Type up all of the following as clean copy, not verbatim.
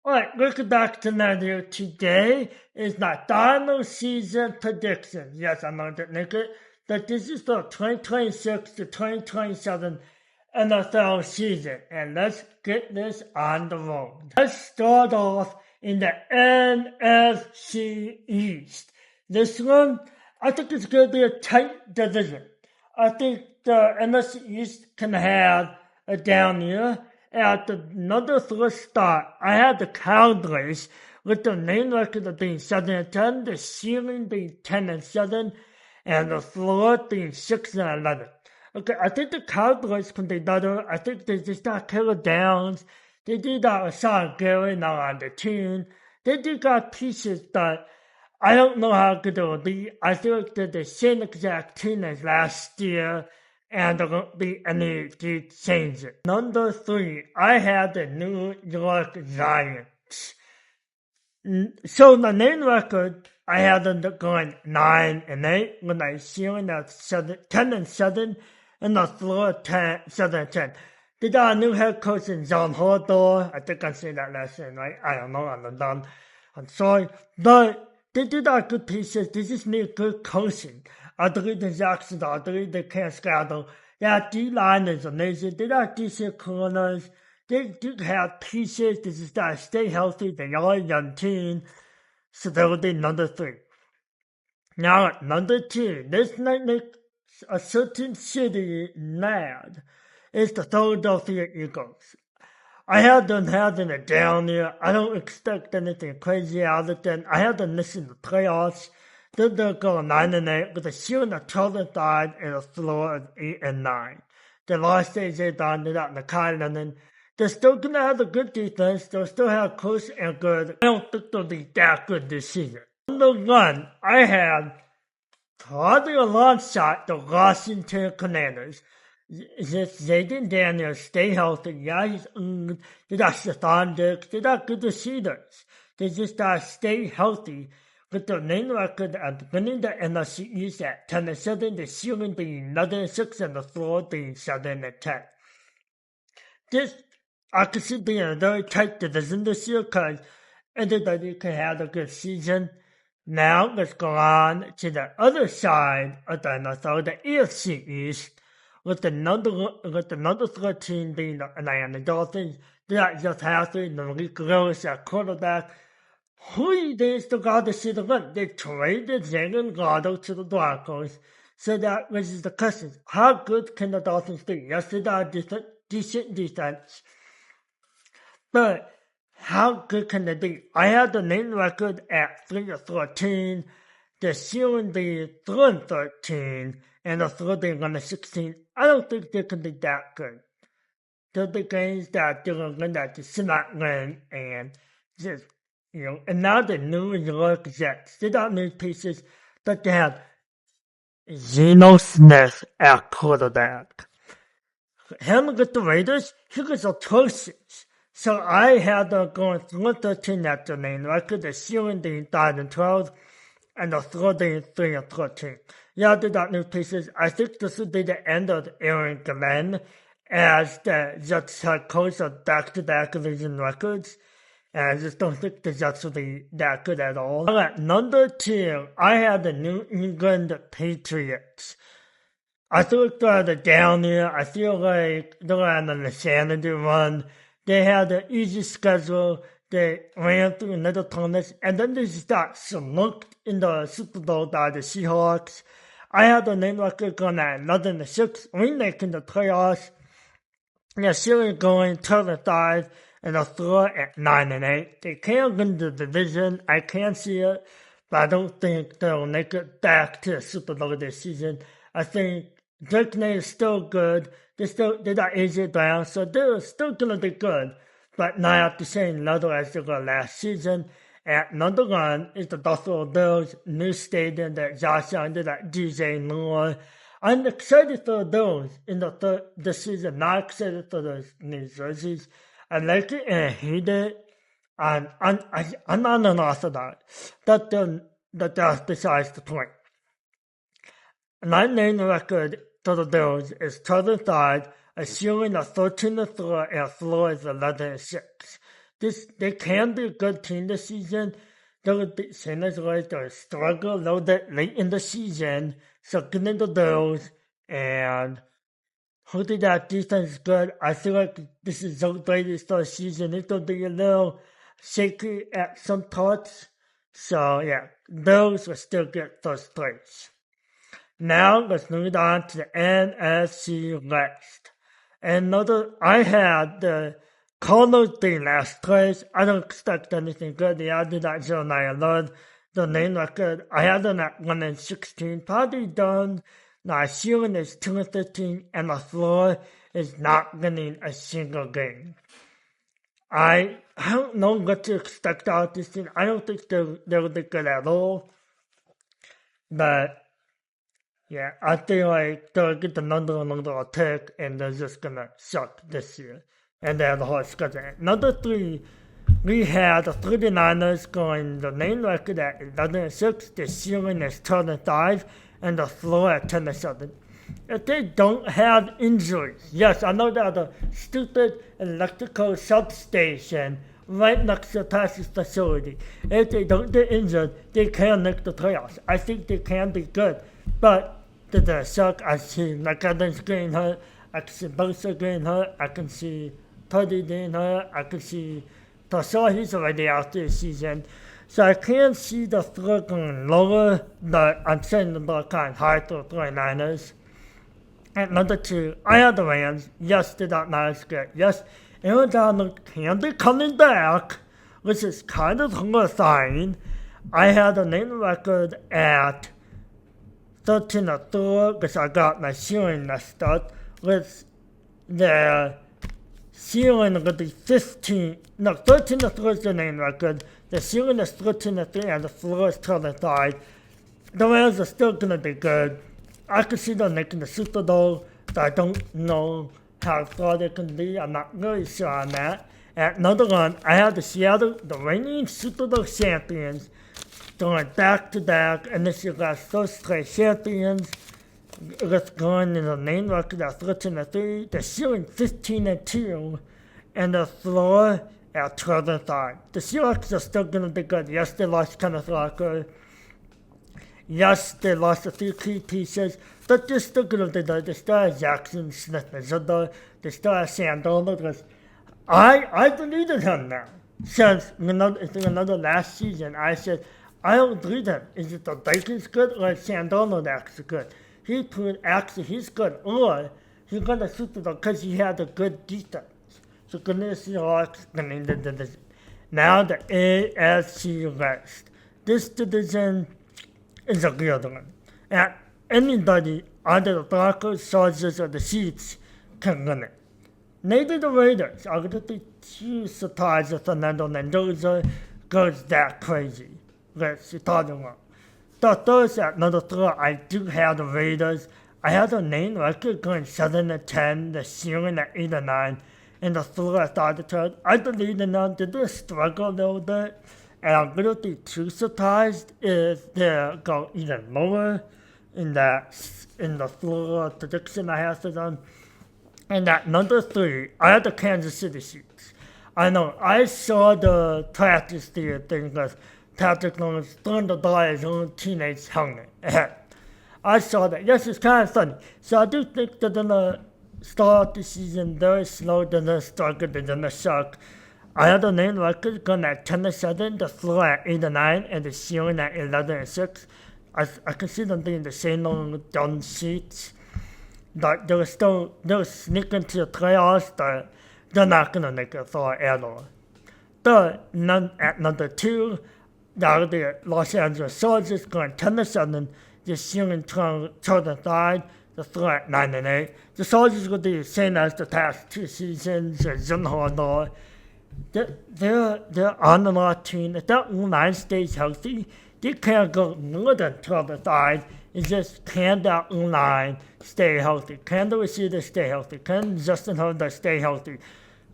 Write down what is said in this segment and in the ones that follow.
Alright, welcome back to another. Today is not final season predictions. Yes, I know that this is the 2026 to 2027 NFL season. And let's get this on the road. Let's start off in the NFC East. This one, I think it's going to be a tight division. I think the NFC East can have a down year. At the number 3 start, I had the Cowboys with the main record of being 7-10, the ceiling being 10-7, and the floor being 6-11. Okay, I think the Cowboys can be better. I think they just got Caleb Downs. They did got Rashawn Gary now on the team. They did got pieces, but I don't know how good it will be. I feel like they're the same exact team as last year. And there won't be any changes. Number 3, I have the New York Giants. So the main record, I have them going 9-8 with a ceiling at 10-7 and the floor 7-10. They got a new head coach in John Harbaugh. I think I said that last time, right? I don't know. I'm sorry, but they did have good pieces. They just need good coaching. I believe the Jackson, I believe they can't scandal. That D-line is amazing. They got decent corners. They do have pieces. They just gotta stay healthy. They are a young team. So they will be number 3. Now at number 2, this might make a certain city mad. It's the Philadelphia Eagles. I have them having a down year. I don't expect anything crazy out of them. I have them missing the playoffs. Then they'll go 9-8 with a ceiling of 12-5 and a floor of 8-9. They lost AJ Brown, they got Nakai Lennon. They're still gonna have a good defense. They'll still have close and good. I don't think they'll be that good this season. Number 1, I have probably alongside the Washington Commanders. Just Jaden Daniels stay healthy. Yeah, he's they got Stephon Diggs. They got good receivers. They just gotta stay healthy. With the main record of winning the NFC East at 10-7, the ceiling being 11-6, and the floor being 7-10. This, I can see being a very tight division this year because everybody can have a good season. Now, let's go on to the other side of the NFL, the AFC East, with the number 13 being the Miami Dolphins. They got Jeff Hasley and Malik Willis at quarterback. Who is the God to see the win? They traded Jalen Waddle to the Broncos. So that raises the question. How good can the Dolphins be? Yes, they got a decent defense. But how good can they be? I have the main record at 3-14. The ceiling be 3-13. And the floor being 1-16. I don't think they can be that good. There'll be games that they're going to win that they should not win. And just... and now the New York Jets, they got new pieces, but they have Geno Smith at quarterback. Him with the Raiders, he was atrocious. So I had them going 3-13 at the main record, the ceiling being 5-12, and the floor being 3-13. Yeah, they got new pieces. I think this will be the end of Aaron Glenn as the Jets head coach of back-to-back division records. And I just don't think the Jets will be that good at all. At number 2, I have the New England Patriots. I feel like they're at a down year. I feel like they're on an insanity run. They had an easy schedule. They ran through another opponents. And then they just got smoked in the Super Bowl by the Seahawks. I have the main record going at 11-6. Remaking the playoffs. They're still going 12-5. And the floor at 9-8. They can't win the division. I can see it, but I don't think they'll make it back to the Super Bowl this season. I think Drake May is still good. They got AJ Brown, so they're still gonna be good, but not at the same level as they were last season. At number 1 is the Buffalo Bills, new stadium that Josh Allen did at DJ Moore. I'm excited for the Bills in this season. Not excited for the New Jerseys. I like it and I hate it. I'm on and off about it. That's besides the point. My main record for the Bills is 12-5, a ceiling of 13-3, and a floor is 11-6. They can be a good team this season. They'll be seen as like they'll struggle a little bit late in the season. So get into those and hopefully that defense is good. I feel like this is the latest of the season. It'll be a little shaky at some parts. So yeah, those will still get first place. Now let's move on to the NFC West. I had the Cardinals being last place. I don't expect anything good. They did that 0-9-11. The main record, I had them at 1-16. Probably done. Now, ceiling is 2-15, and the floor is not winning a single game. I don't know what to expect out of this team. I don't think they'll be good at all. But yeah, I feel like they'll get another pick, and they're just gonna suck this year. And they have the hard schedule. Number 3, we had the 49ers going the main record at 11-6. The ceiling is 12-5, and the floor at 10-7. If they don't have injuries, yes, I know there's a stupid electrical substation right next to the practice facility. If they don't get injured, they can make the playoffs. I think they can be good, but they suck. I see McAdams getting hurt. I can see Bosa getting hurt. I can see Purdy getting hurt. I can see Tosar, he's already out this season. So I can see the floor going lower, but I'm saying the ball kind of high to the 49ers. At number 2, I had the Rams. Yes, they got nice good. Yes, Aaron Donald can be coming back, which is kind of horrifying. I had the main record at 13-4, because I got my ceiling messed up, with the ceiling would be 13-3 is the main record. The ceiling is 13-3, and the floor is 12-5. The Rams are still going to be good. I could see them making the Super Bowl, but I don't know how far they can be. I'm not really sure on that. At number 1, I had the reigning Super Bowl champions, going back-to-back, and this is our first-place champions. Let's go in the main record at 13-3, the ceiling 15-2, and the floor at 12-5. The Seahawks are still going to be good. Yes, they lost Kenneth Walker. Yes, they lost a few key pieces, but they're still going to be good. They still have Jackson Smith-Njigba. They still have Sam Darnold. I believe in him now. Since another last season, I said, I don't believe him. Is it the Vikings good or is Sam Darnold actually good? He proved actually he's good, or he's going to Super Bowl because he had a good defense. So good to see Hawks winning the division. Now the AFC West. This division is a good one. And anybody, either the Broncos, Chargers, or the Chiefs, can win it. Maybe the Raiders. I would be too surprised if Fernando Mendoza goes that crazy. Let's see, talking about. The third at number 3, I do have the Raiders. I have the main record going 7-10, the ceiling at 8-9, and the floor at 5-12. I believe in them. They do struggle a little bit, and I wouldn't be too surprised if they go even lower in the floor prediction I have for them. And at number 3, I have the Kansas City Chiefs. I know, I saw the practice theater thing with Patrick Mahomes throwing the ball at his own teammate's helmet. I saw that. Yes, it's kind of funny. So I do think they're going to start the season very slow, they're going to start good, they're going to suck. I have the main record going at 10-7, the floor at 8-9, and the ceiling at 11-6. I can see them being the same on dumb sheets. But they'll sneak into the playoffs, but they're not going to make it far at all. But at number 2, the Los Angeles Chargers going 10-7, the ceiling 12-5, the floor at 9-8. The Chargers will be the same as the past 2 seasons. Jim Harbaugh. They're on the lot team. If that line stays healthy, they can't go more than 12-5. It's just, can that line stay healthy? Can the receiver stay healthy? Can Justin Herbert stay healthy?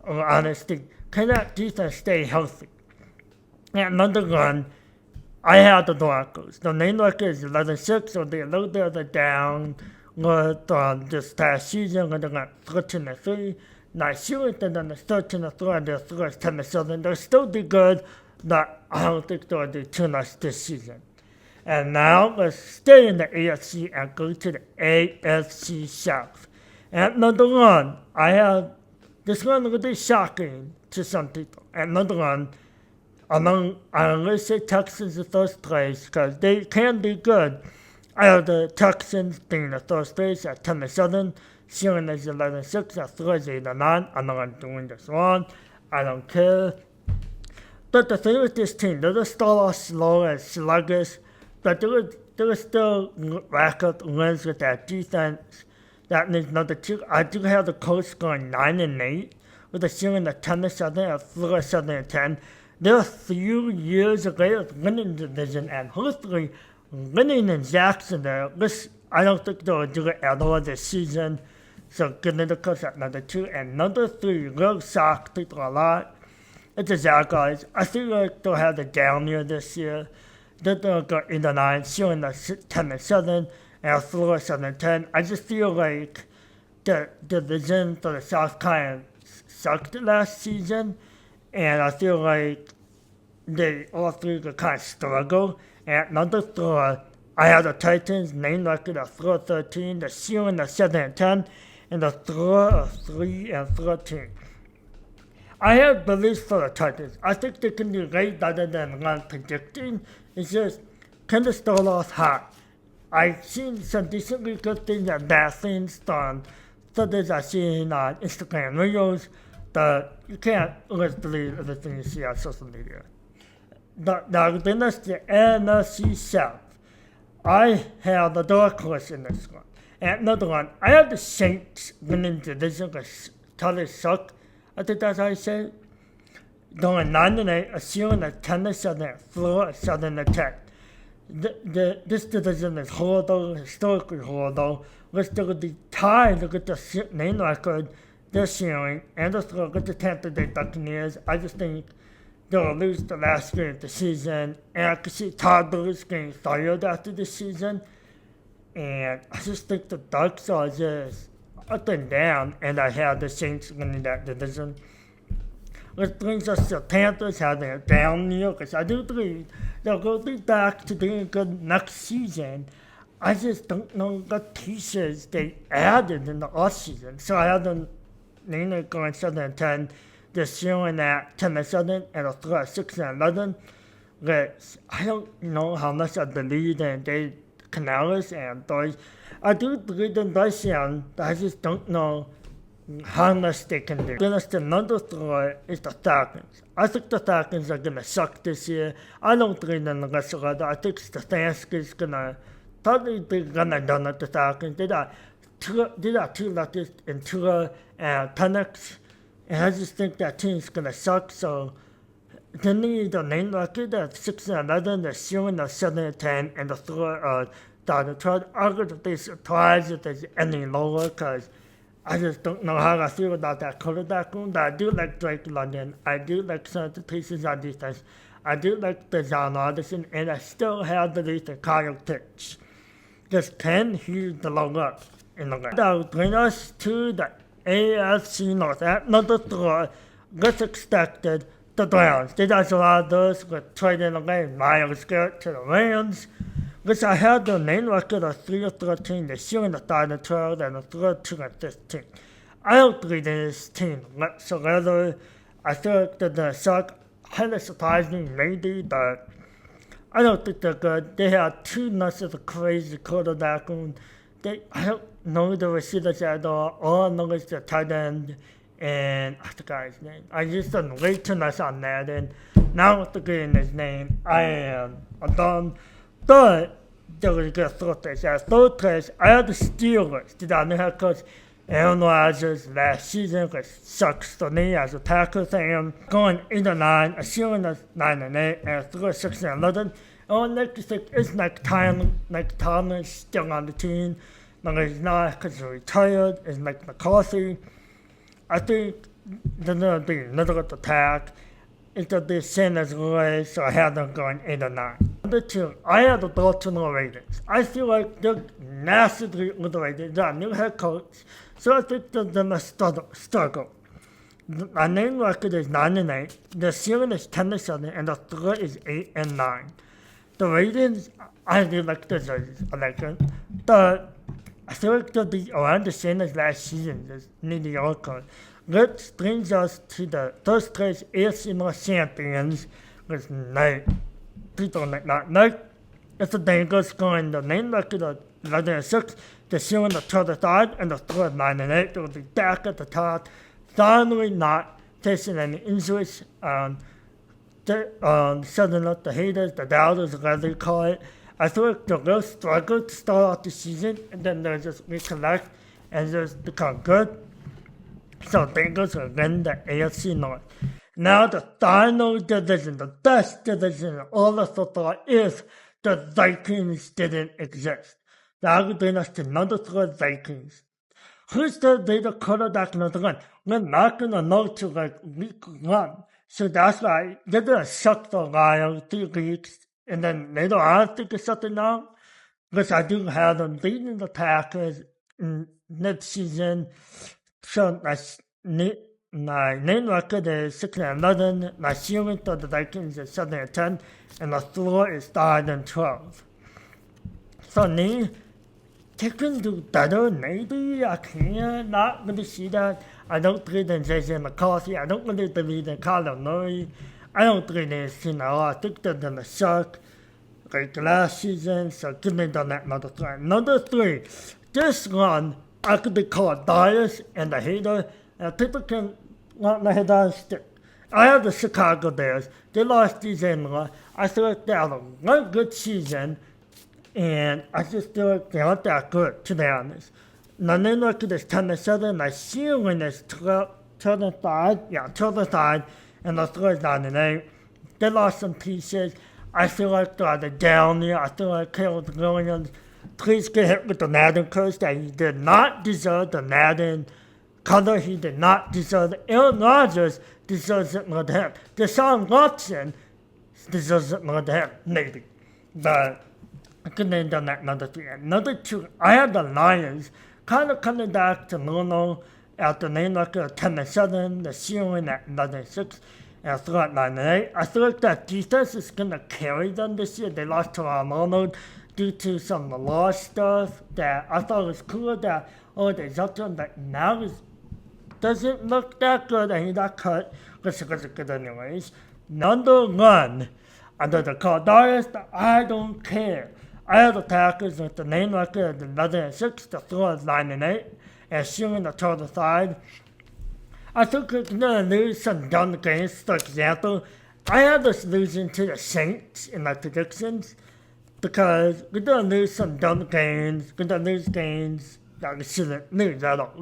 Or honestly, can that defense stay healthy? And number 1, I have the Broncos. The main record is 11-6, so they're a little bit of a down with this past season when they got 13-3. Not sure that on the 13 and 3 and the 3 10 Southern, they'll still be good, but I don't think they'll do too much this season. And now let's stay in the AFC and go to the AFC South. At number 1, I have this one will be shocking to some people. At number 1, I'm going to say Texans in first place because they can be good. I have the Texans being the first place at 10-7. Ceiling is 11-6. At 3 is 8-9. I'm not doing this wrong. I don't care. But the thing with this team, they're just start off slow and sluggish, but they were still rack up wins with that defense. That means number 2. I do have the Colts going 9-8 with a ceiling of 10-7 and 4-7-10. They're a few years away of winning the division and hopefully winning in Jacksonville. I don't think they'll do it at all this season. So give me the Colts at number 2. And number 3 will shock people a lot. It's the Jaguars. I feel like they'll have the down year this year. They're going to go 8-9, showing the 10-7 and 4-7-10. I just feel like the division for the South kind of sucked last season, and I feel like they all three could kind of struggle. And at number 4, I have the Titans, main record of 4-13, the ceiling of 7-10, and the floor of 3-14. I have beliefs for the Titans. I think they can do way better than what I'm predicting. It's just, can they start off hot? I've seen some decently good things and bad things done. So there's I've seen on Instagram Reels, but you can't always believe everything you see on social media. Now, the next, the NFC South. I have the dark horse in this one. And another one, I have the Saints winning the division because totally suck. I think that's how you say it. Going 9-8, a ceiling of 10-7, floor of 7-10. This division is horrible, historically horrible. We're still going to be tied to get the main record this year, and they're still get the Tampa Bay Buccaneers. I just think they'll lose the last game of the season, and I can see Todd Bowles getting fired after this season. And I just think the Ducks are just up and down, and I have the Saints winning that division. Which brings us to Panthers having a down year, because I do believe they'll go back to doing good next season. I just don't know what pieces they added in the offseason. So I have them mainly going 7-10, this ceiling at 10-7, and a floor at 6-11. Which I don't know how much I believe in Dave Canales and Bryce. I do believe in Bryce Young, but I just don't know how much they can do. Then the number 4 is the Falcons. I think the Falcons are going to suck this year. I don't believe in the rest of the other. I think Stefanski's going to probably be going to done at the Falcons. They got two lefties in Tua and Penix, and I just think that team's going to suck. So to me, the main record of 6-11, the ceiling of 7-10, and the floor of 12. I'm going to be surprised if there's any lower because I just don't know how I feel about that quarterback room. But I do like Drake London. I do like some of the pieces on defense. I do like the John Anderson, and I still have belief in Kyle Pitts. Just can he blow up in the league? That will bring us to the AFC North. At number 4, as expected, the Browns. They got a lot of those with trading away Myles Garrett to the Rams, which I had the main record of 3-13, the ceiling of 5-12, and a 3-2-15. I don't believe in this team whatsoever. I feel like they're going to suck. Kind of surprising, maybe, but I don't think they're good. They have too much of a crazy quarterback room. I don't know the receivers at all. All I know is the tight end, and I forgot his name. I just done way too much on that, and now with the getting his name, I am done. But they're going to get third place. At third place, I have the Steelers. Did I know head coach Aaron Rodgers last season, which sucks for me as a Packers fan. Going 8-9, a ceiling of 9-8, and a 3-6-11. And like you think, is Mike Tomlin still on the team? No, he's not because he's retired. Is Mike McCarthy? I think they're going to be another attack. It's going to be Sanders way, so I have them going 8-9. Number 2, I have the Baltimore Ravens. I feel like they're massively underrated. They're a new head coach, so I think they're going to struggle. my name record is 9-8. The ceiling is 10-7, and the floor is 8-9. The ratings, I feel like this is like I feel like they'll be around the same as last season, just mediocre. Which brings us to the first place AFC North champions, which people might not know. It's the Bengals scoring the main record of 11-6, the ceiling of 12-5, and the floor of 9-8. They will be back at the top, finally not facing any injuries. Setting up the haters, the doubters, whatever you call it. I feel like they'll really struggle to start off the season, and then they'll just recollect and just become good. So Bengals will win the AFC North. Now the final division, the best division in all of football, if the Vikings didn't exist. That would bring us to number 4 Vikings. Who's the leader quarterback number 1? We're not going to know till like week 1. So that's why they're going to suck for a while, 3 weeks, and then later on figure something out. Because I do have them beating the Packers in mid-season. So my main record is 6-11. My ceiling for the Vikings is 7-10, and the floor is 5-12. So me, they can do better, maybe. I can't. Not really see that. I don't believe in J.J. McCarthy. I don't really believe in Kyler Murray. I don't believe in him at all. I think they're going to suck like last season. So give me the number 3. Number 3, this one, I could be called bias and a hater. And people can want my head on a stick. I have the Chicago Bears. They lost DJ Moore. I feel like they had one good season. And I just feel like they aren't that good, to be honest. My main record is 10-7. My ceiling is 12-5. Yeah, 12-5. And the floor is 9-8. They lost some pieces. I feel like they're the down year. I feel like Caleb Williams, please get hit with the Madden curse that he did not deserve the Madden color. He did not deserve it. Aaron Rodgers deserves it more than him. Deshaun Watson deserves it more than him, maybe. But I couldn't have done that number 3. Number 2, I had the Lions kind of coming back to normal after main record of 10-7, the ceiling at 11-6, and the floor at 9-8. I feel like that defense is going to carry them this year. They lost to Arnold due to some law stuff that I thought was cool that, they jumped on, but now it doesn't look that good, and he got cut, which is good anyways. Number 1, under the Cardinals, I don't care. I have the Packers with the main record of 11-6, the floor is 9-8, and ceiling of 12-5. I think we're going to lose some dumb games. For example, I have us losing to the Saints in my predictions because we're going to lose some dumb games. We're going to lose games that we shouldn't lose at all.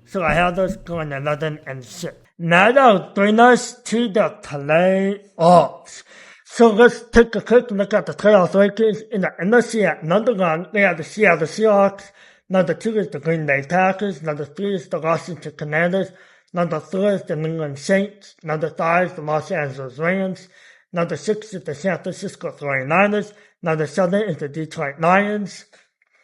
So I have us going 11-6. Now that'll bring us to the playoffs. So let's take a quick look at the playoff rankings. In the NFC at number 1, we have the Seattle Seahawks. Number 2 is the Green Bay Packers. Number 3 is the Washington Commanders. Number 4 is the New England Saints. Number 5 is the Los Angeles Rams. Number 6 is the San Francisco 49ers. Number 7 is the Detroit Lions.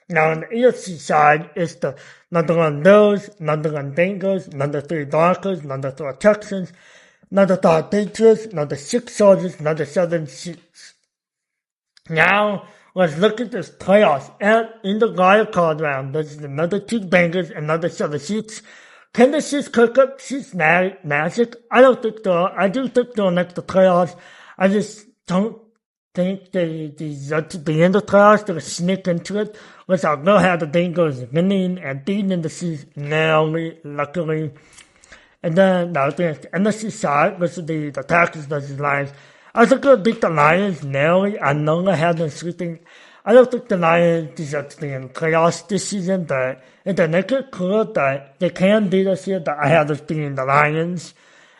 Now on the AFC side, it's the number 1 Bills, number 1 Bengals, number 3 Broncos, number 4 Texans, number 5 Patriots, number 6 Soldiers, number 7 Chiefs. Now, let's look at this playoffs. And in the wild card round, there's the number 2 Bengals and number 7 Chiefs. Can the Chiefs cook up Chiefs magic? I don't think so. I do think they'll make the playoffs. I just don't think they deserve to be in the playoffs. They'll sneak into it, which I will have the Bengals winning and beating the Chiefs narrowly, luckily. And then now the NFC side, which would be the Packers versus Lions. I think they'll beat the Lions narrowly. I know I have them sleeping. I don't think the Lions deserve to be in the playoffs this season, but if they make it clear that they can beat us here, that I have us beating the Lions.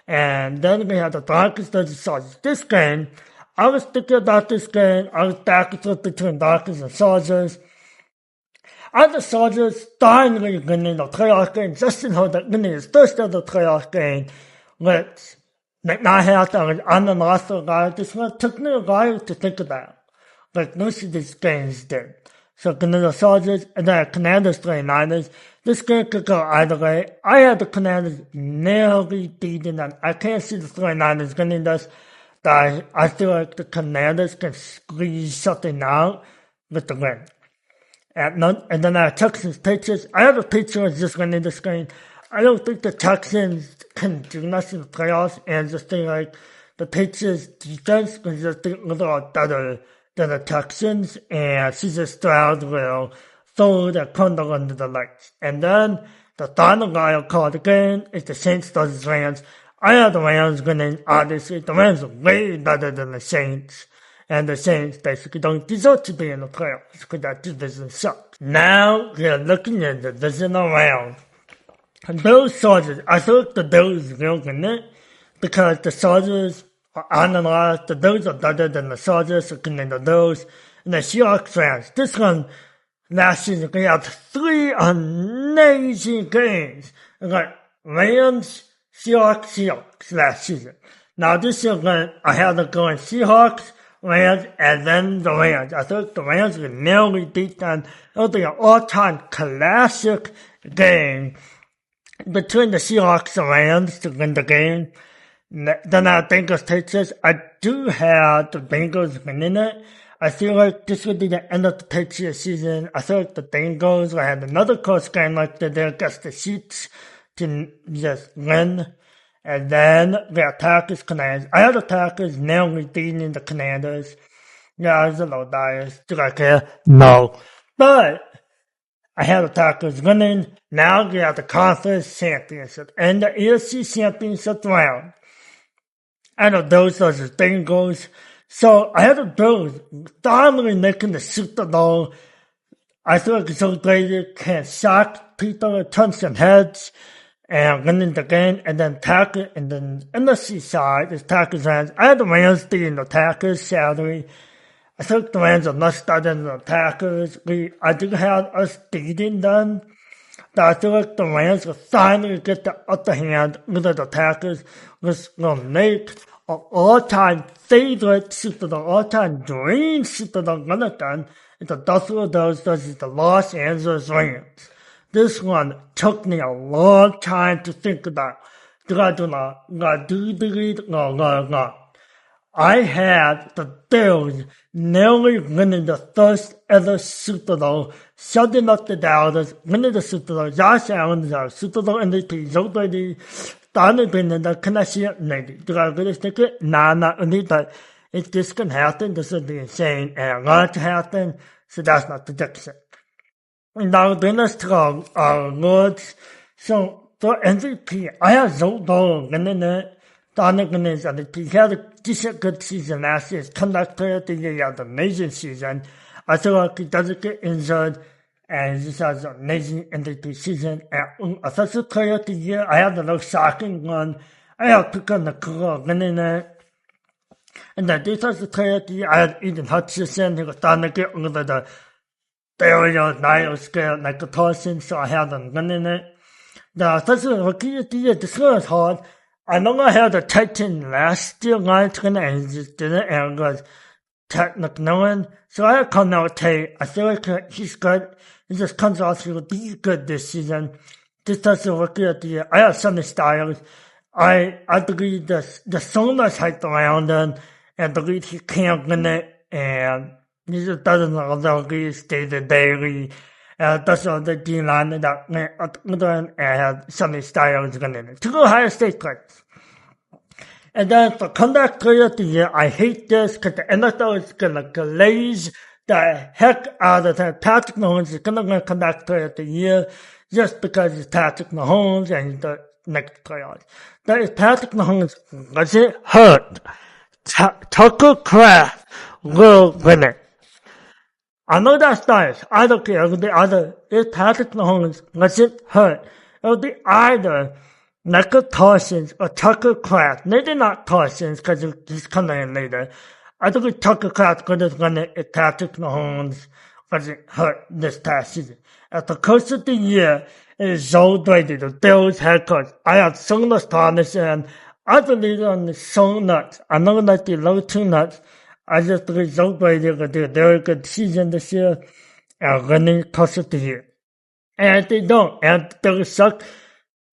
And then we have the Broncos versus Chargers. This game, I was thinking about this game. I was back and forth between Broncos and Chargers. I have the Chargers finally winning the playoff game. Justin Herbert winning his first ever playoff game, which might not have on the roster a while. This one took me a while to think about, like most of these games did. So the Chargers and the Commanders 39ers. This game could go either way. I had the Commanders nearly beating them. I can't see the 39ers winning this. But I feel like the Commanders can squeeze something out with the win. And then the Texans Patriots. I have the Patriots just winning this game. I don't think the Texans can do much in the playoffs, and just think like the Patriots defense is just a little better than the Texans, and CJ Stroud will throw the condom under the lights. And then the final wild card game is the Saints versus Rams. I have the Rams winning, obviously. The Rams are way better than the Saints. And the Saints basically don't deserve to be in the playoffs because that division sucks. Now we're looking at the divisional round. Bills Chargers. I thought the Bills will win it because the Chargers are analyzed. The Bills are better than the Chargers, so can the Bills and the Seahawks Rams. This one last season we had 3 amazing games. We got Rams, Seahawks last season. Now this year I had to go in Seahawks, Rams, and then the Rams. I thought the Rams would nearly beat them. It would be an all-time classic game between the Seahawks and Rams to win the game. Then our Bengals Patriots. I do have the Bengals winning it. I feel like this would be the end of the Patriots season. I feel like the Bengals will have another close game like they did against the Chiefs to just win. And then the Packers Commanders. I have the Packers nearly beating the Commanders. Yeah, I was a little biased. Do I care? No. But I have the Packers winning. Now we have the conference championship and the AFC championship round. I know those versus Bengals. So I have the Bills finally making the Super Bowl. I feel like Joe Brady can shock people, turn some heads, and winning the game. And then Packers, and then NFC side is Packers Rams. I have the Rams beating the Packers, sadly. I think the Rams are much better than the Packers. I do have us beating them. But I feel like the Rams will finally get the upper hand over the Packers, which will make an all-time favorite Super Bowl, all-time dream Super Bowl winner done is the Buffalo Bills versus the Los Angeles Rams. This one took me a long time to think about. Do I do not? Do you believe? No. I had the Bills nearly winning the first ever Super Bowl, shutting up the Dallas, winning the Super Bowl. Josh Allen is our Super Bowl MVP. Joe Brady finally winning the connection. Maybe. Do I really think it? Nah, not really, but if this can happen, this would be insane and a lot to happen, so that's my prediction. Now, bring us to our awards. So, for MVP, I have Joe Burrow winning it. Donovan is MVP. He had a decent good season last year. His comeback player of the year, he had an amazing season. I feel like he doesn't get injured, and he just has an amazing MVP season. And offensive player of the year, I have the most shocking one. I have Puka Nacua winning it. And the defensive player of the year, I had Eden Hutchinson. He was starting to get over the Dario scale like a person, so I have them winning it. The offensive rookie of the year, this one is hard. I know I had the Titan last year, and he just didn't, and it was Ted McMillan. So I had Connell Tate. I feel like he's good. He just comes off to be good this season. Defensive rookie of the year, I have Sonny Styles. I believe the so much hype around him, and believe he can win it, and he just doesn't know the least David Bailey. That's all the D-line that went up and had Sonny Styles winning it. 2 Ohio State players. And then for comeback player of the year, I hate this because the NFL is going to glaze the heck out of him. Patrick Mahomes is going to win comeback player of the year just because he's Patrick Mahomes and he's the next playoffs. But if Patrick Mahomes wasn't hurt, Tucker Kraft will win it. I know that's nice. I don't care. It would be either, if Patrick Mahomes wasn't hurt, it would be either Michael Parsons or Tucker Kraft. Maybe not Parsons because he's coming in later. I think Tucker Kraft could have won it if Patrick Mahomes wasn't hurt this past season. At the coach of the year is Joe Brady, the Bills head coach. I have so much promise and I believe on the so nuts. I know that they low too nuts. I just believe Joe Brady will do a very good season this year. are running closer to you. And they don't. And they suck.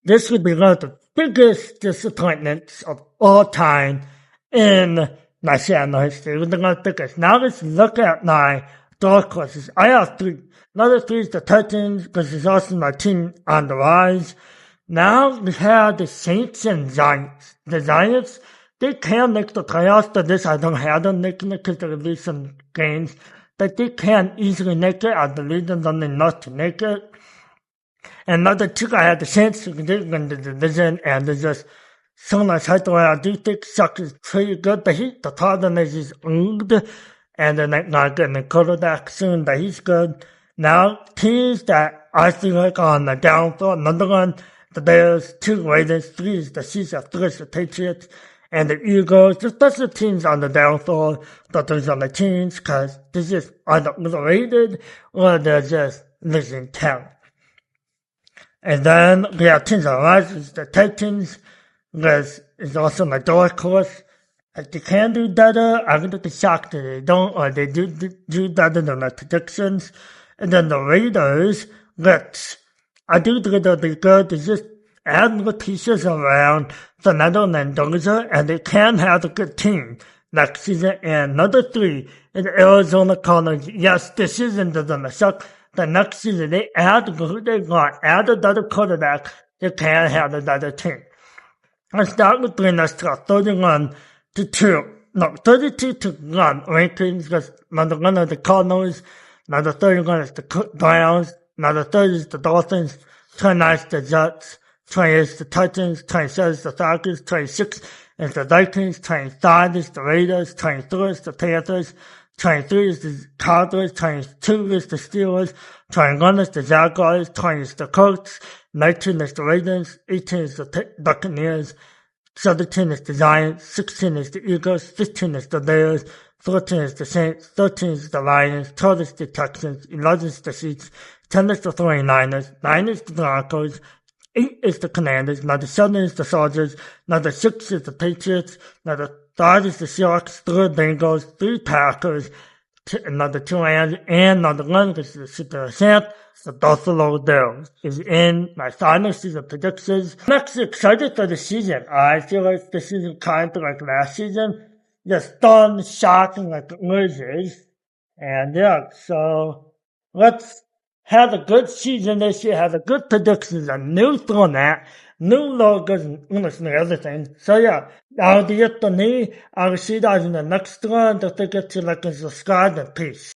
This would be one of the biggest disappointments of all time in National history. One of the biggest. Now let's look at my dark horses. I have three. Another three is the Titans, because it's also my team on the rise. Now we have the Saints and Giants. The Giants, they can make the playoffs, but this I don't have them making it because there will be some games. But they can easily make it. I believe them only enough to make it. And another two, I had the chance to win the division, and there's just so much hype away. I do think Chuck is pretty good, but the problem is he's old, and they're not getting a quarterback soon, but he's good. Now, teams that I feel like on the downfall, number one, the Bears, two, Ravens, three is the Seahawks, three is the Patriots, and the Eagles. Just the teams on the downfall, but those on the teams, because they're just either overrated or they're just losing talent. And then we have teams on the rise, the Titans, which is also my dark horse. If they can do better, I wouldn't be shocked if they don't, or they do better than my predictions. And then the Raiders, which I do think they'll be good. They just add more pieces around Fernando Mendoza, and they can have a good team next season. And number three is Arizona Cardinals. Yes, this season they're gonna suck. The next season, they add who they want, add another quarterback, they can have another team. Let's start with bringing us to 32-1 rankings, because number one is the Cardinals, number 31 is the Browns, number 30 is the Dolphins, 29 is the Jets, 28 is the Titans, 27 is the Falcons, 26 is the Vikings, 25 is the Raiders, 24 is the Panthers, 23 is the Cowboys, 22 is the Steelers, 21 is the Jaguars, 20 is the Colts, 19 is the Ravens, 18 is the Buccaneers, 17 is the Giants, 16 is the Eagles, 15 is the Bears, 14 is the Saints, 13 is the Lions, 12 is the Texans, 11 is the Chiefs, 10 is the 49ers, 9 is the Broncos, 8 is the Commanders, number 7 is the Soldiers, number 6 is the Patriots, number 5 is the Seahawks, 3 Bengals, 3 Packers, number 2 Rams, and number 1 is the Super Champ, the Buffalo Bills. Is in my final season predictions. I'm actually excited for the season. I feel like the season kind of like last season. Just fun, shocking like it is. And yeah, so let's have a good season this year, have a good predictions, a new format, new logos, and everything. So yeah, that'll be it for me. I will see you guys in the next one. Don't forget to like and subscribe, and peace.